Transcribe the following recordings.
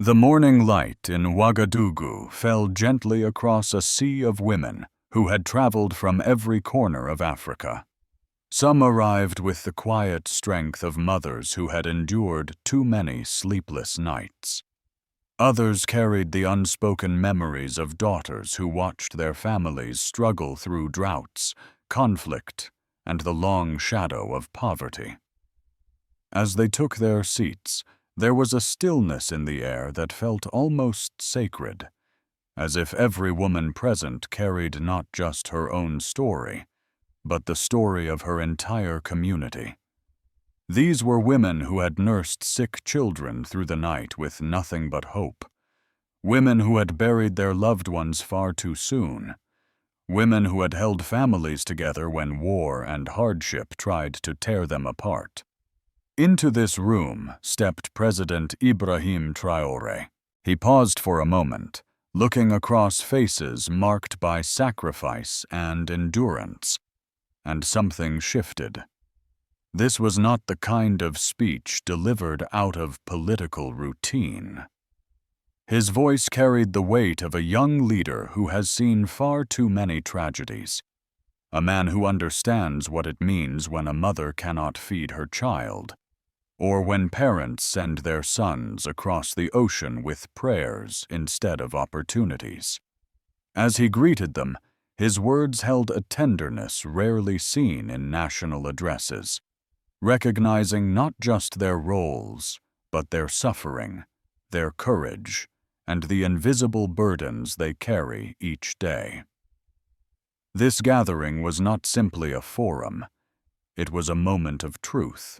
The morning light in Ouagadougou fell gently across a sea of women who had traveled from every corner of Africa. Some arrived with the quiet strength of mothers who had endured too many sleepless nights. Others carried the unspoken memories of daughters who watched their families struggle through droughts, conflict, and the long shadow of poverty. As they took their seats, there was a stillness in the air that felt almost sacred, as if every woman present carried not just her own story, but the story of her entire community. These were women who had nursed sick children through the night with nothing but hope, women who had buried their loved ones far too soon, women who had held families together when war and hardship tried to tear them apart. Into this room stepped President Ibrahim Traoré. He paused for a moment, looking across faces marked by sacrifice and endurance, and something shifted. This was not the kind of speech delivered out of political routine. His voice carried the weight of a young leader who has seen far too many tragedies, a man who understands what it means when a mother cannot feed her child, or when parents send their sons across the ocean with prayers instead of opportunities. As he greeted them, his words held a tenderness rarely seen in national addresses, recognizing not just their roles, but their suffering, their courage, and the invisible burdens they carry each day. This gathering was not simply a forum. It was a moment of truth.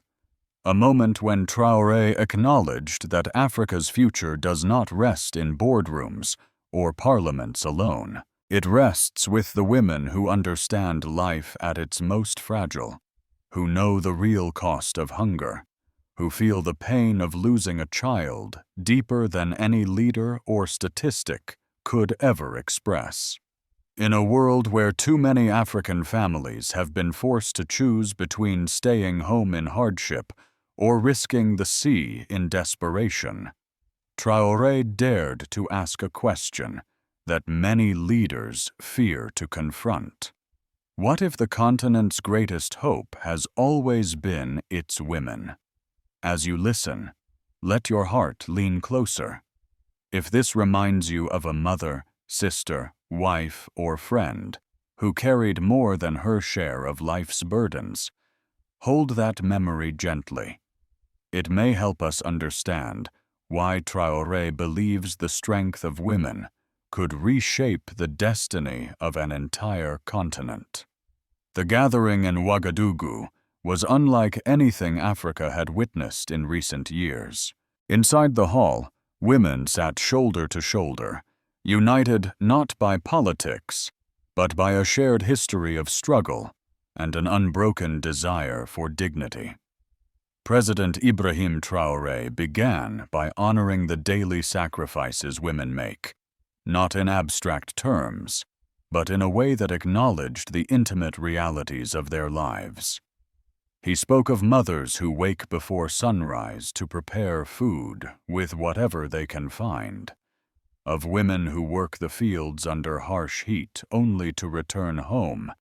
A moment when Traoré acknowledged that Africa's future does not rest in boardrooms or parliaments alone. It rests with the women who understand life at its most fragile, who know the real cost of hunger, who feel the pain of losing a child deeper than any leader or statistic could ever express. In a world where too many African families have been forced to choose between staying home in hardship or risking the sea in desperation, Traoré dared to ask a question that many leaders fear to confront. What if the continent's greatest hope has always been its women? As you listen, let your heart lean closer. If this reminds you of a mother, sister, wife, or friend who carried more than her share of life's burdens, hold that memory gently. It may help us understand why Traoré believes the strength of women could reshape the destiny of an entire continent. The gathering in Ouagadougou was unlike anything Africa had witnessed in recent years. Inside the hall, women sat shoulder to shoulder, united not by politics, but by a shared history of struggle and an unbroken desire for dignity. President Ibrahim Traoré began by honoring the daily sacrifices women make, not in abstract terms, but in a way that acknowledged the intimate realities of their lives. He spoke of mothers who wake before sunrise to prepare food with whatever they can find, of women who work the fields under harsh heat only to return home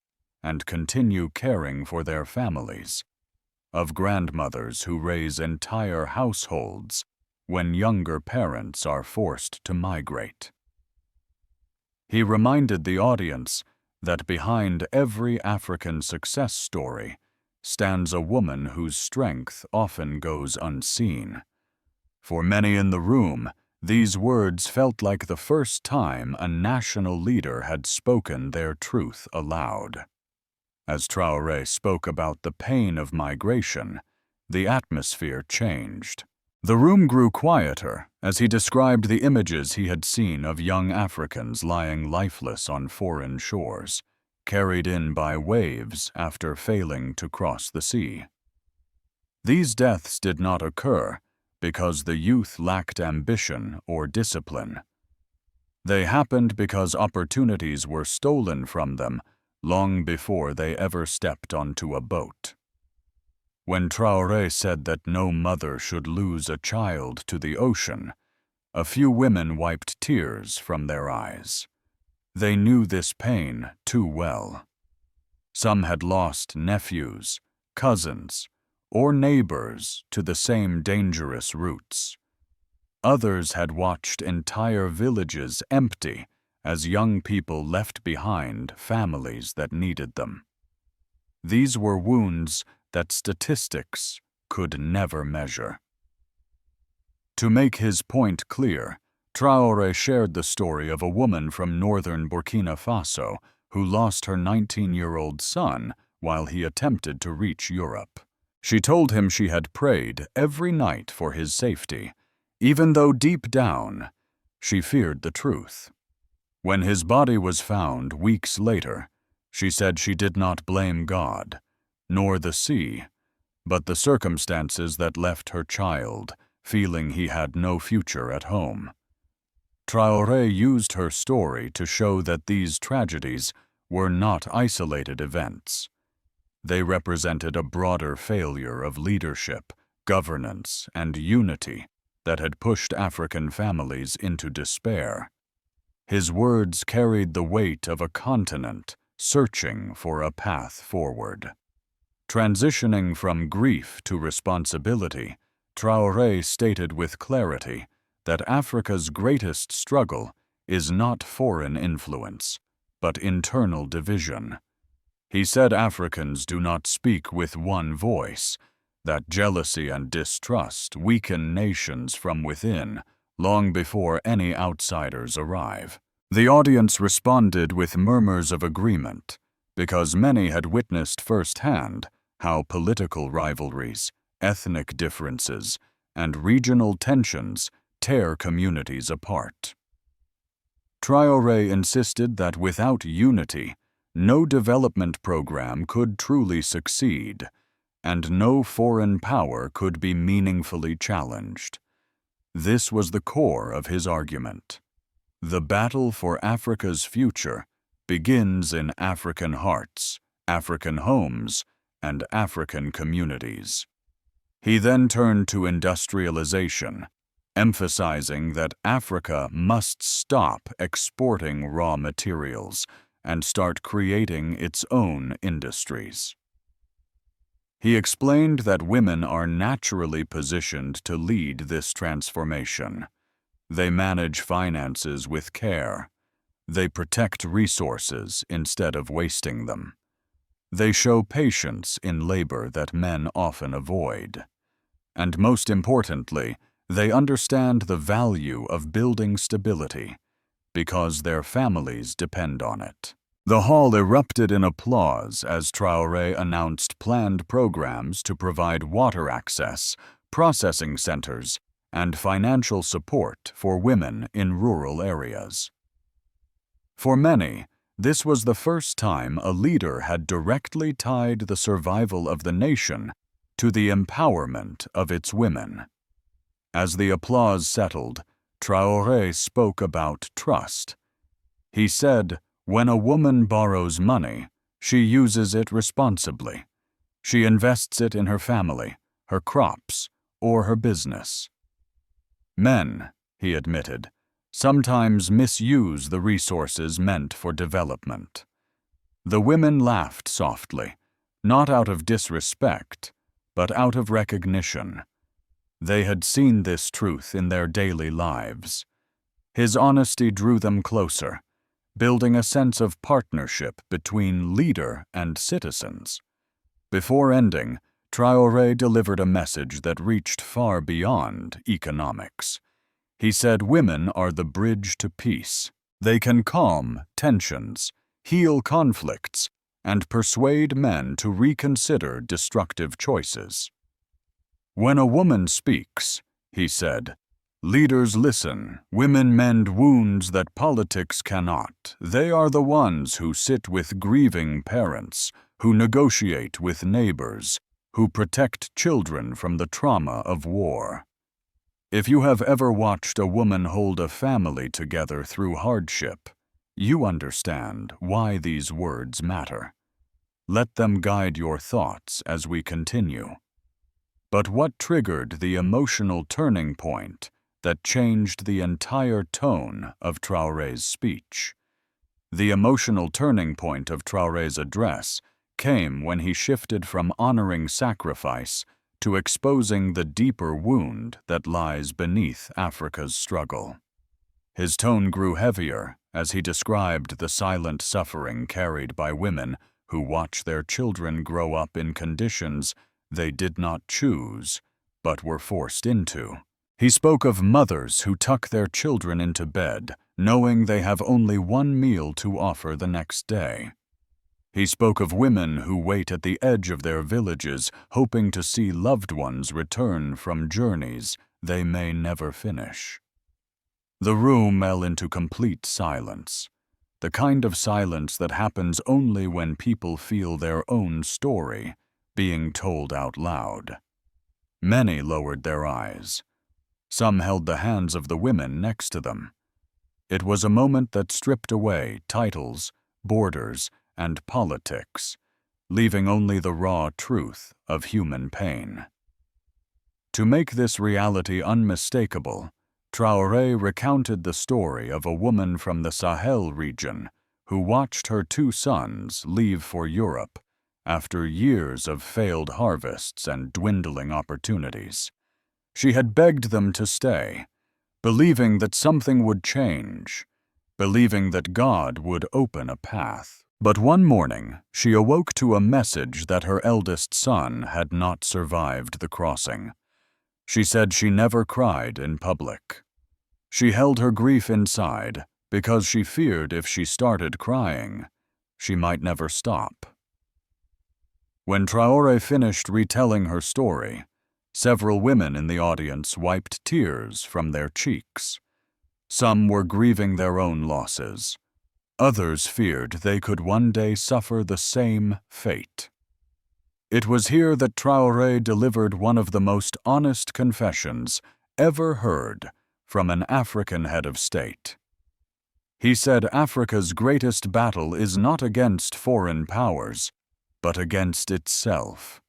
and continue caring for their families, of grandmothers who raise entire households when younger parents are forced to migrate. He reminded the audience that behind every African success story stands a woman whose strength often goes unseen. For many in the room, these words felt like the first time a national leader had spoken their truth aloud. As Traoré spoke about the pain of migration, the atmosphere changed. The room grew quieter as he described the images he had seen of young Africans lying lifeless on foreign shores, carried in by waves after failing to cross the sea. These deaths did not occur because the youth lacked ambition or discipline. They happened because opportunities were stolen from them long before they ever stepped onto a boat. When Traoré said that no mother should lose a child to the ocean, A few women wiped tears from their eyes. They knew this pain too well. Some had lost nephews, cousins, or neighbors to the same dangerous routes. Others had watched entire villages empty as young people left behind families that needed them. These were wounds that statistics could never measure. To make his point clear, Traoré shared the story of a woman from northern Burkina Faso who lost her 19-year-old son while he attempted to reach Europe. She told him she had prayed every night for his safety, even though deep down she feared the truth. When his body was found weeks later, she said she did not blame God, nor the sea, but the circumstances that left her child feeling he had no future at home. Traoré used her story to show that these tragedies were not isolated events. They represented a broader failure of leadership, governance, and unity that had pushed African families into despair. His words carried the weight of a continent searching for a path forward. Transitioning from grief to responsibility, Traoré stated with clarity that Africa's greatest struggle is not foreign influence, but internal division. He said Africans do not speak with one voice, that jealousy and distrust weaken nations from within long before any outsiders arrive. The audience responded with murmurs of agreement, because many had witnessed firsthand how political rivalries, ethnic differences, and regional tensions tear communities apart. Traoré insisted that without unity, no development program could truly succeed, and no foreign power could be meaningfully challenged. This was the core of his argument. The battle for Africa's future begins in African hearts, African homes, and African communities. He then turned to industrialization, emphasizing that Africa must stop exporting raw materials and start creating its own industries. He explained that women are naturally positioned to lead this transformation. They manage finances with care. They protect resources instead of wasting them. They show patience in labor that men often avoid. And most importantly, they understand the value of building stability, because their families depend on it. The hall erupted in applause as Traoré announced planned programs to provide water access, processing centers, and financial support for women in rural areas. For many, this was the first time a leader had directly tied the survival of the nation to the empowerment of its women. As the applause settled, Traoré spoke about trust. He said, "When a woman borrows money, she uses it responsibly. She invests it in her family, her crops, or her business." Men, he admitted, sometimes misuse the resources meant for development. The women laughed softly, not out of disrespect, but out of recognition. They had seen this truth in their daily lives. His honesty drew them closer, building a sense of partnership between leader and citizens. Before ending, Traoré delivered a message that reached far beyond economics. He said women are the bridge to peace. They can calm tensions, heal conflicts, and persuade men to reconsider destructive choices. When a woman speaks, he said, leaders listen, women mend wounds that politics cannot. They are the ones who sit with grieving parents, who negotiate with neighbors, who protect children from the trauma of war. If you have ever watched a woman hold a family together through hardship, you understand why these words matter. Let them guide your thoughts as we continue. But what triggered the emotional turning point that changed the entire tone of Traoré's speech. The emotional turning point of Traoré's address came when he shifted from honoring sacrifice to exposing the deeper wound that lies beneath Africa's struggle. His tone grew heavier as he described the silent suffering carried by women who watch their children grow up in conditions they did not choose, but were forced into. He spoke of mothers who tuck their children into bed, knowing they have only one meal to offer the next day. He spoke of women who wait at the edge of their villages, hoping to see loved ones return from journeys they may never finish. The room fell into complete silence, the kind of silence that happens only when people feel their own story being told out loud. Many lowered their eyes. Some held the hands of the women next to them. It was a moment that stripped away titles, borders, and politics, leaving only the raw truth of human pain. To make this reality unmistakable, Traoré recounted the story of a woman from the Sahel region who watched her 2 sons leave for Europe after years of failed harvests and dwindling opportunities. She had begged them to stay, believing that something would change, believing that God would open a path. But one morning, she awoke to a message that her eldest son had not survived the crossing. She said she never cried in public. She held her grief inside because she feared if she started crying, she might never stop. When Traoré finished retelling her story, several women in the audience wiped tears from their cheeks. Some were grieving their own losses. Others feared they could one day suffer the same fate. It was here that Traoré delivered one of the most honest confessions ever heard from an African head of state. He said Africa's greatest battle is not against foreign powers, but against itself.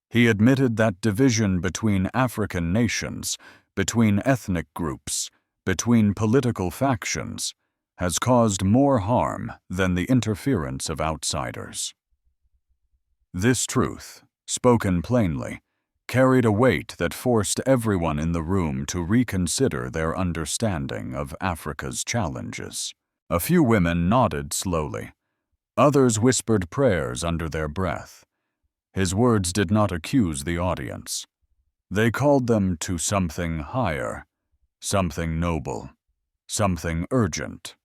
He admitted that division between African nations, between ethnic groups, between political factions, has caused more harm than the interference of outsiders. This truth, spoken plainly, carried a weight that forced everyone in the room to reconsider their understanding of Africa's challenges. A few women nodded slowly. Others whispered prayers under their breath. His words did not accuse the audience. They called them to something higher, something noble, something urgent.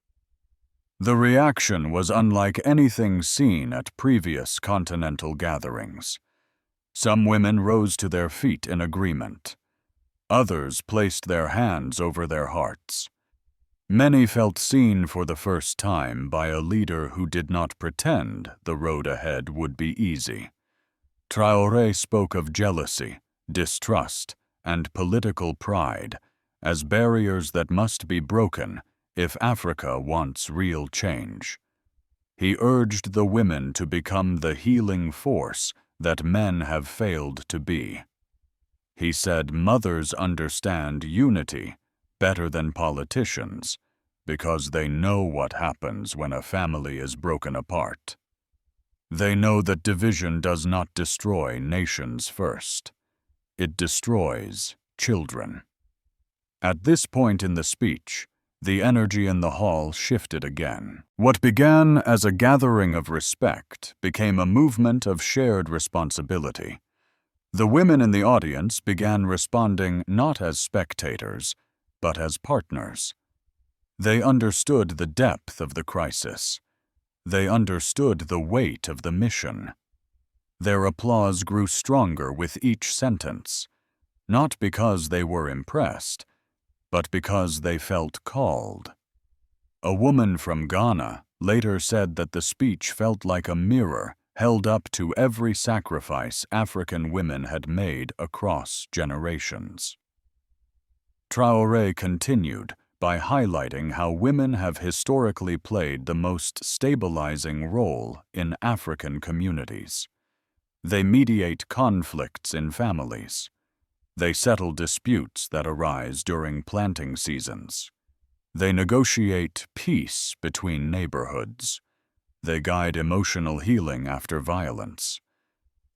The reaction was unlike anything seen at previous continental gatherings. Some women rose to their feet in agreement. Others placed their hands over their hearts. Many felt seen for the first time by a leader who did not pretend the road ahead would be easy. Traoré spoke of jealousy, distrust, and political pride as barriers that must be broken if Africa wants real change. He urged the women to become the healing force that men have failed to be. He said mothers understand unity better than politicians because they know what happens when a family is broken apart. They know that division does not destroy nations first. It destroys children. At this point in the speech, the energy in the hall shifted again. What began as a gathering of respect became a movement of shared responsibility. The women in the audience began responding not as spectators, but as partners. They understood the depth of the crisis. They understood the weight of the mission. Their applause grew stronger with each sentence, not because they were impressed, but because they felt called. A woman from Ghana later said that the speech felt like a mirror held up to every sacrifice African women had made across generations. Traoré continued by highlighting how women have historically played the most stabilizing role in African communities. They mediate conflicts in families. They settle disputes that arise during planting seasons. They negotiate peace between neighborhoods. They guide emotional healing after violence.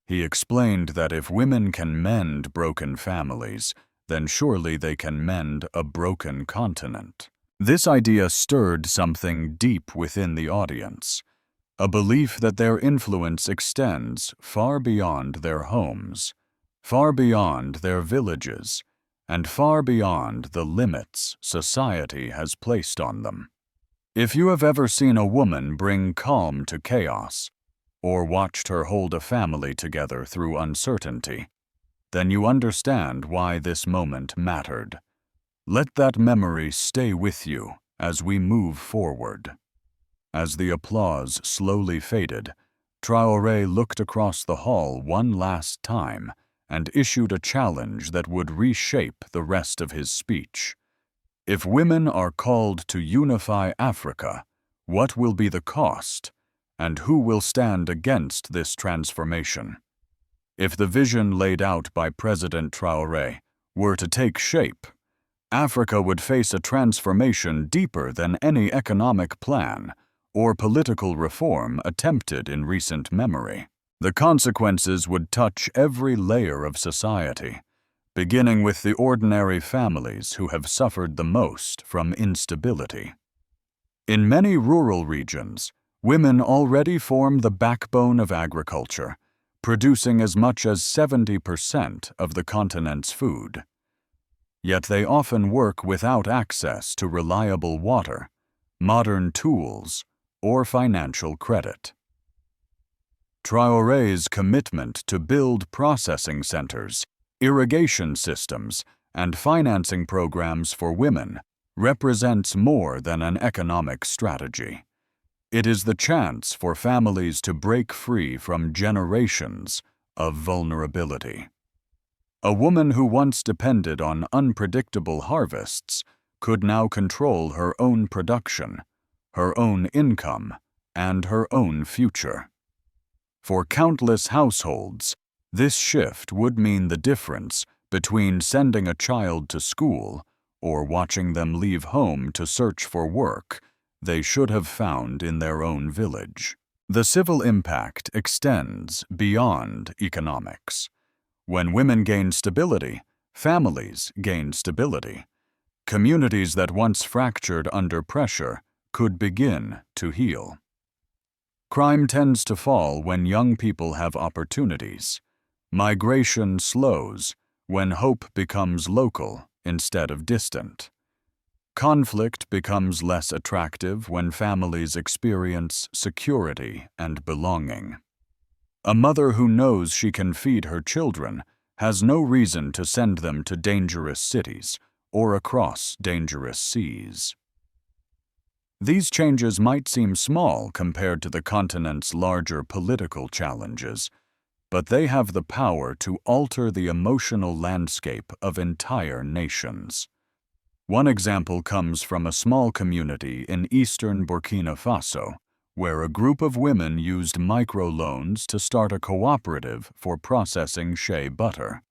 He explained that if women can mend broken families, then surely they can mend a broken continent. This idea stirred something deep within the audience, a belief that their influence extends far beyond their homes, far beyond their villages, and far beyond the limits society has placed on them. If you have ever seen a woman bring calm to chaos, or watched her hold a family together through uncertainty, then you understand why this moment mattered. Let that memory stay with you as we move forward. As the applause slowly faded, Traoré looked across the hall one last time and issued a challenge that would reshape the rest of his speech. If women are called to unify Africa, what will be the cost, and who will stand against this transformation? If the vision laid out by President Traoré were to take shape, Africa would face a transformation deeper than any economic plan or political reform attempted in recent memory. The consequences would touch every layer of society, beginning with the ordinary families who have suffered the most from instability. In many rural regions, women already form the backbone of agriculture, producing as much as 70% of the continent's food. Yet they often work without access to reliable water, modern tools, or financial credit. Traoré's commitment to build processing centers, irrigation systems, and financing programs for women represents more than an economic strategy. It is the chance for families to break free from generations of vulnerability. A woman who once depended on unpredictable harvests could now control her own production, her own income, and her own future. For countless households, this shift would mean the difference between sending a child to school or watching them leave home to search for work they should have found in their own village. The civil impact extends beyond economics. When women gain stability, families gain stability. Communities that once fractured under pressure could begin to heal. Crime tends to fall when young people have opportunities. Migration slows when hope becomes local instead of distant. Conflict becomes less attractive when families experience security and belonging. A mother who knows she can feed her children has no reason to send them to dangerous cities or across dangerous seas. These changes might seem small compared to the continent's larger political challenges, but they have the power to alter the emotional landscape of entire nations. One example comes from a small community in eastern Burkina Faso, where a group of women used microloans to start a cooperative for processing shea butter.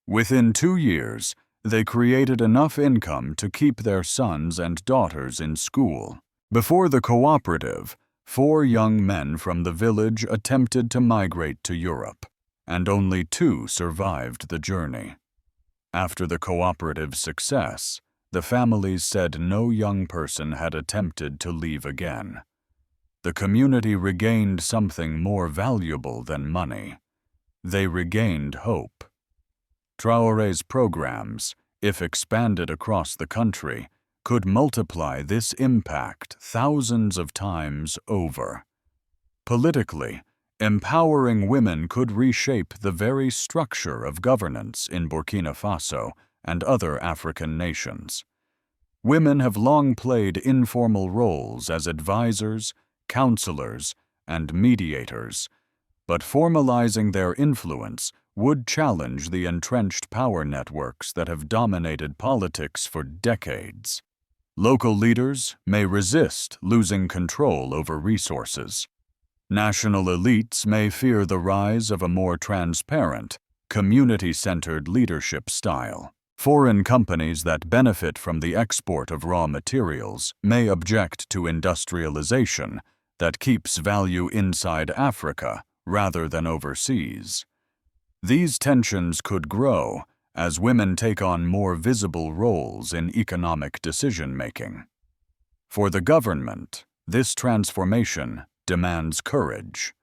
Within 2 years, they created enough income to keep their sons and daughters in school. Before the cooperative, 4 young men from the village attempted to migrate to Europe, and only 2 survived the journey. After the cooperative's success, the families said no young person had attempted to leave again. The community regained something more valuable than money. They regained hope. Traoré's programs, if expanded across the country, could multiply this impact thousands of times over. Politically, empowering women could reshape the very structure of governance in Burkina Faso and other African nations. Women have long played informal roles as advisors, counselors, and mediators, but formalizing their influence would challenge the entrenched power networks that have dominated politics for decades. Local leaders may resist losing control over resources. National elites may fear the rise of a more transparent, community-centered leadership style. Foreign companies that benefit from the export of raw materials may object to industrialization that keeps value inside Africa rather than overseas. These tensions could grow as women take on more visible roles in economic decision-making. For the government, this transformation demands courage.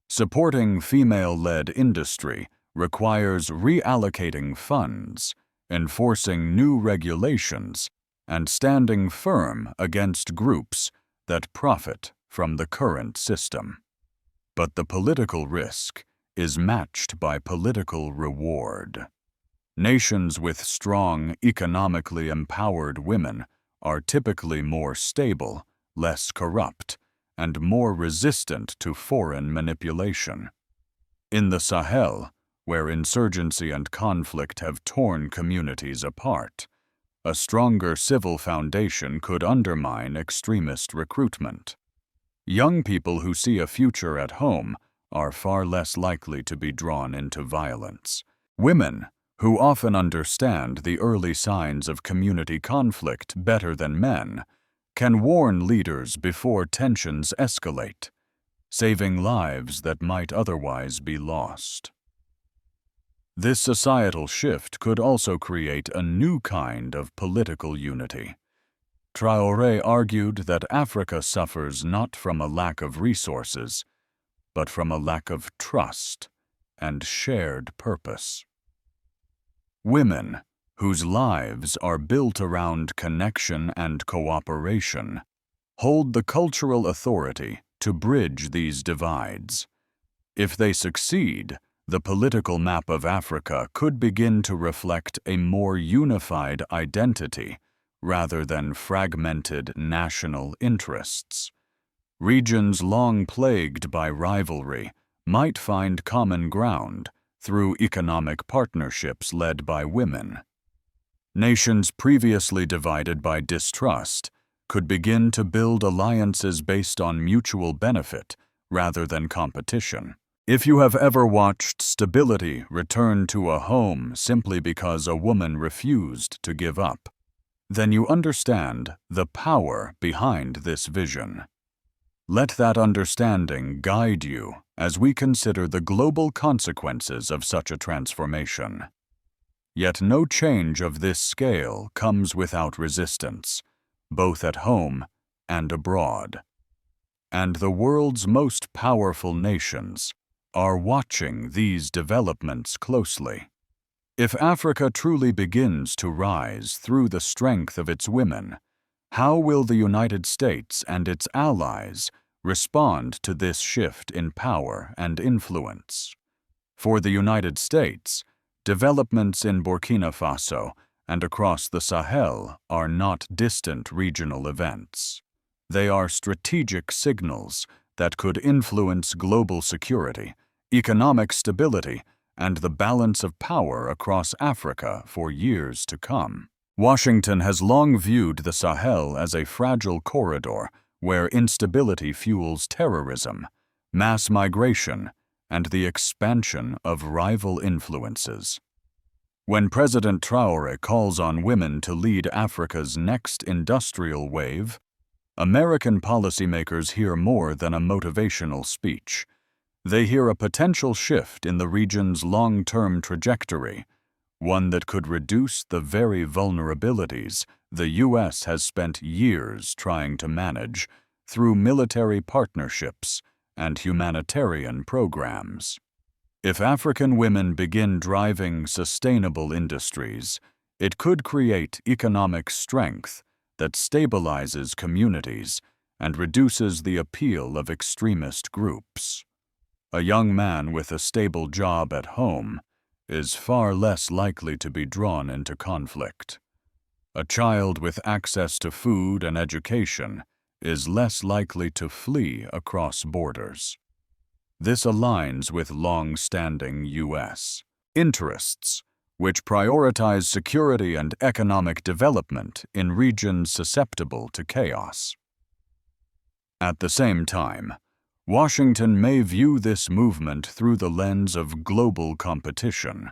Supporting female-led industry requires reallocating funds, enforcing new regulations, and standing firm against groups that profit from the current system. But the political risk is matched by political reward. Nations with strong, economically empowered women are typically more stable, less corrupt, and more resistant to foreign manipulation. In the Sahel, where insurgency and conflict have torn communities apart, a stronger civil foundation could undermine extremist recruitment. Young people who see a future at home are far less likely to be drawn into violence. Women, who often understand the early signs of community conflict better than men, can warn leaders before tensions escalate, saving lives that might otherwise be lost. This societal shift could also create a new kind of political unity. Traoré argued that Africa suffers not from a lack of resources, but from a lack of trust and shared purpose. Women, whose lives are built around connection and cooperation, hold the cultural authority to bridge these divides. If they succeed, the political map of Africa could begin to reflect a more unified identity rather than fragmented national interests. Regions long plagued by rivalry might find common ground through economic partnerships led by women. Nations previously divided by distrust could begin to build alliances based on mutual benefit rather than competition. If you have ever watched stability return to a home simply because a woman refused to give up, then you understand the power behind this vision. Let that understanding guide you as we consider the global consequences of such a transformation. Yet no change of this scale comes without resistance, both at home and abroad. And the world's most powerful nations are watching these developments closely. If Africa truly begins to rise through the strength of its women, how will the United States and its allies respond to this shift in power and influence? For the United States, developments in Burkina Faso and across the Sahel are not distant regional events. They are strategic signals that could influence global security, economic stability, and the balance of power across Africa for years to come. Washington has long viewed the Sahel as a fragile corridor where instability fuels terrorism, mass migration, and the expansion of rival influences. When President Traoré calls on women to lead Africa's next industrial wave, American policymakers hear more than a motivational speech. They hear a potential shift in the region's long-term trajectory, one that could reduce the very vulnerabilities the U.S. has spent years trying to manage through military partnerships and humanitarian programs. If African women begin driving sustainable industries, it could create economic strength that stabilizes communities and reduces the appeal of extremist groups. A young man with a stable job at home is far less likely to be drawn into conflict. A child with access to food and education is less likely to flee across borders. This aligns with long-standing U.S. interests, which prioritize security and economic development in regions susceptible to chaos. At the same time, Washington may view this movement through the lens of global competition.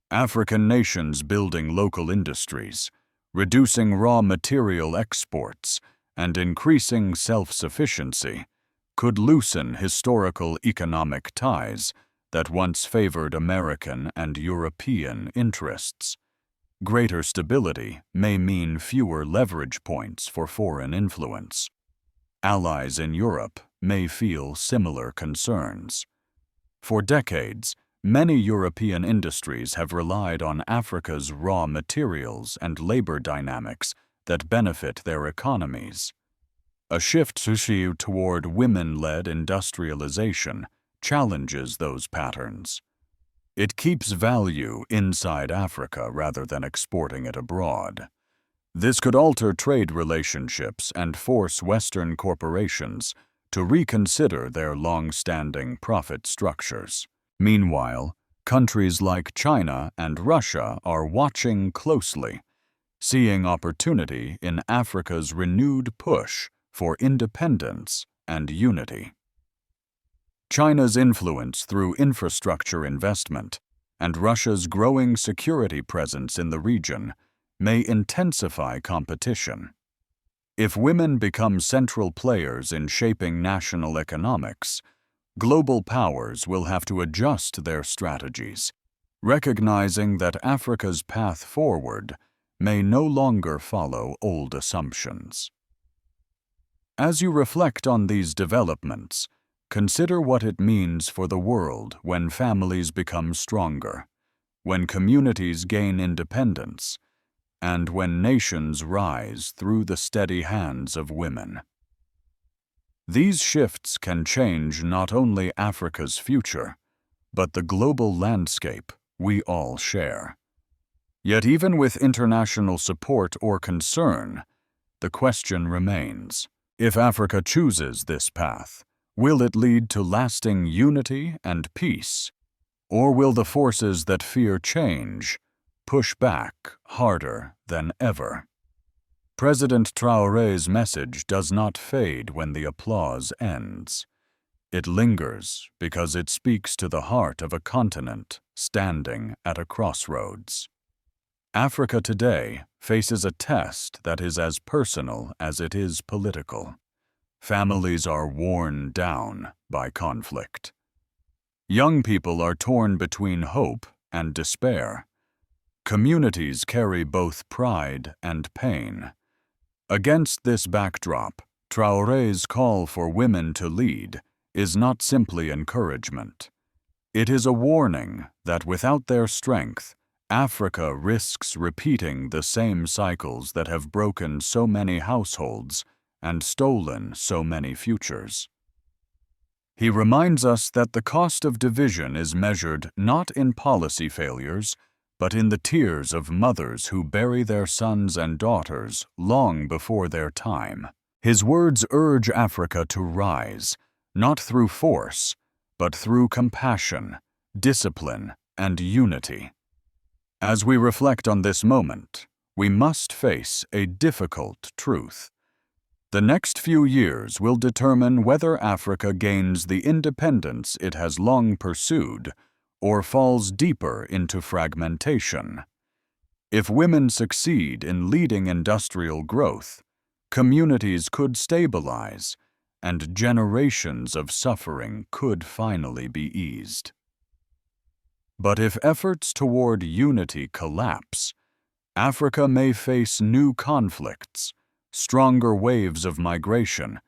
African nations building local industries, reducing raw material exports, and increasing self-sufficiency could loosen historical economic ties that once favored American and European interests. Greater stability may mean fewer leverage points for foreign influence. Allies in Europe may feel similar concerns. For decades, many European industries have relied on Africa's raw materials and labor dynamics that benefit their economies. A shift toward women-led industrialization challenges those patterns. It keeps value inside Africa rather than exporting it abroad. This could alter trade relationships and force Western corporations to reconsider their long-standing profit structures. Meanwhile, countries like China and Russia are watching closely, seeing opportunity in Africa's renewed push for independence and unity. China's influence through infrastructure investment and Russia's growing security presence in the region may intensify competition. If women become central players in shaping national economics, global powers will have to adjust their strategies, recognizing that Africa's path forward may no longer follow old assumptions. As you reflect on these developments, consider what it means for the world when families become stronger, when communities gain independence, and when nations rise through the steady hands of women. These shifts can change not only Africa's future, but the global landscape we all share. Yet even with international support or concern, the question remains: if Africa chooses this path, will it lead to lasting unity and peace, or will the forces that fear change push back harder than ever? President Traoré's message does not fade when the applause ends. It lingers because it speaks to the heart of a continent standing at a crossroads. Africa today faces a test that is as personal as it is political. Families are worn down by conflict. Young people are torn between hope and despair. Communities carry both pride and pain. Against this backdrop, Traoré's call for women to lead is not simply encouragement. It is a warning that without their strength, Africa risks repeating the same cycles that have broken so many households and stolen so many futures. He reminds us that the cost of division is measured not in policy failures, but in the tears of mothers who bury their sons and daughters long before their time. His words urge Africa to rise, not through force, but through compassion, discipline, and unity. As we reflect on this moment, we must face a difficult truth. The next few years will determine whether Africa gains the independence it has long pursued or falls deeper into fragmentation. If women succeed in leading industrial growth, communities could stabilize, and generations of suffering could finally be eased. But if efforts toward unity collapse, Africa may face new conflicts, stronger waves of migration,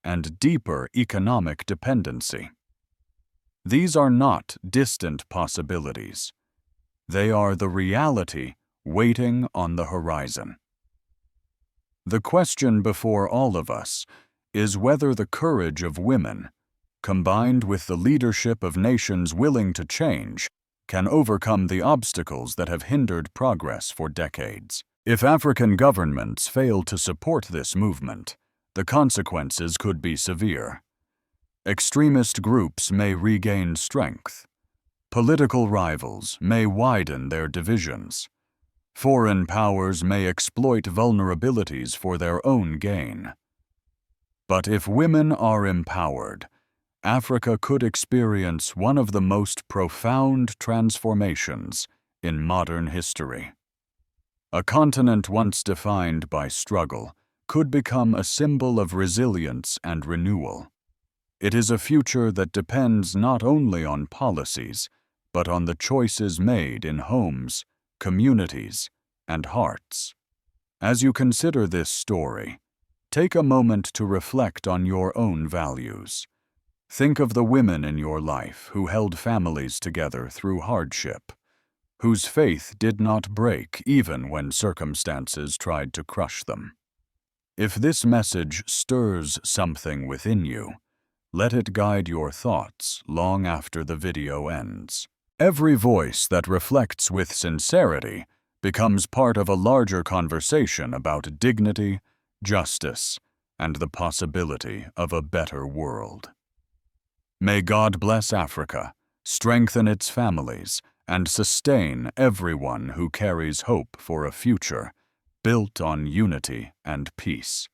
and deeper economic dependency. These are not distant possibilities. They are the reality waiting on the horizon. The question before all of us is whether the courage of women, combined with the leadership of nations willing to change, can overcome the obstacles that have hindered progress for decades. If African governments fail to support this movement, the consequences could be severe. Extremist groups may regain strength. Political rivals may widen their divisions. Foreign powers may exploit vulnerabilities for their own gain. But if women are empowered, Africa could experience one of the most profound transformations in modern history. A continent once defined by struggle could become a symbol of resilience and renewal. It is a future that depends not only on policies, but on the choices made in homes, communities, and hearts. As you consider this story, take a moment to reflect on your own values. Think of the women in your life who held families together through hardship, whose faith did not break even when circumstances tried to crush them. If this message stirs something within you, let it guide your thoughts long after the video ends. Every voice that reflects with sincerity becomes part of a larger conversation about dignity, justice, and the possibility of a better world. May God bless Africa, strengthen its families, and sustain everyone who carries hope for a future built on unity and peace.